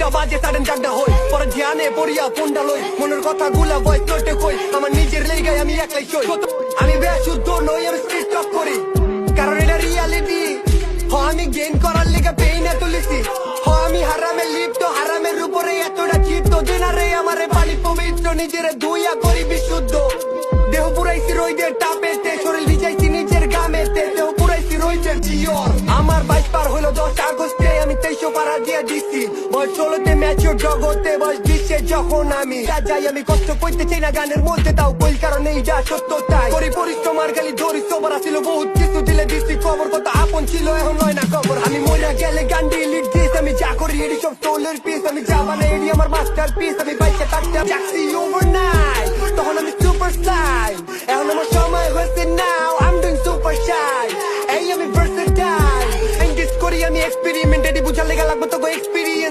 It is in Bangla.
দুইটা বাজে সাডেন জাগনা হই পরে ধ্যানে পড়িয়া ফোনটা লই মনের কথা গুলা ভয়েস নোটে কই আমার নিজের লেগাই আমি একলাই সই আমি বেশুদ্ধ নই আমি স্ট্রিট টক করি কারণ এটা রিয়ালিটি আমি গেইন করার লেগে পেইনে তুলিছি আমি হারামে লিপ্ত হারামের উপরে এতটা চিত্ত দিনারে আমারে পানি পবিত্র নিজের ধুইয়া করি বিশুদ্ধ দেহ পুরাইছি রইদের টাপেতে শরীর ভিজাইছি নিজের গামেতে দেহ পুরাইছি রইদের জিওর আমার 22 পার হলো 10 আগস্টে আমি 23 পারা দিয়ে দিছি বয়স 16তে ম্যাচিওর জগতে বয়স 20 যখন আমি যাই আমি কষ্ট করতে চাই না গানের মধ্যে তাও বই কারণে এইটা সত্য তাই করি পরিশ্রম আর গালি ধরি সবার ছিল বহুত কিছু দিলে দিছি খবর কত আপন ছিল এখন নয় না খবর আমি মরে গেলে গান ডিলিট দিস আমি যা করি এডি সব সোলের পিস আমি যা বানাই এডি আমার মাস্টার পিস আমি বাইকে থাকতে যাচ্ছি ওভারনাইট তখন আমি সুপার স্টাইল এখন আমার সময় হয়েছে নাও I'm doing super shy এই আমি versatile এন্ড দিস করি আমি এক্সপেরিমেন্ট এডি বুঝার লেগে লাগবে তো এক্সপেরিয়েন্স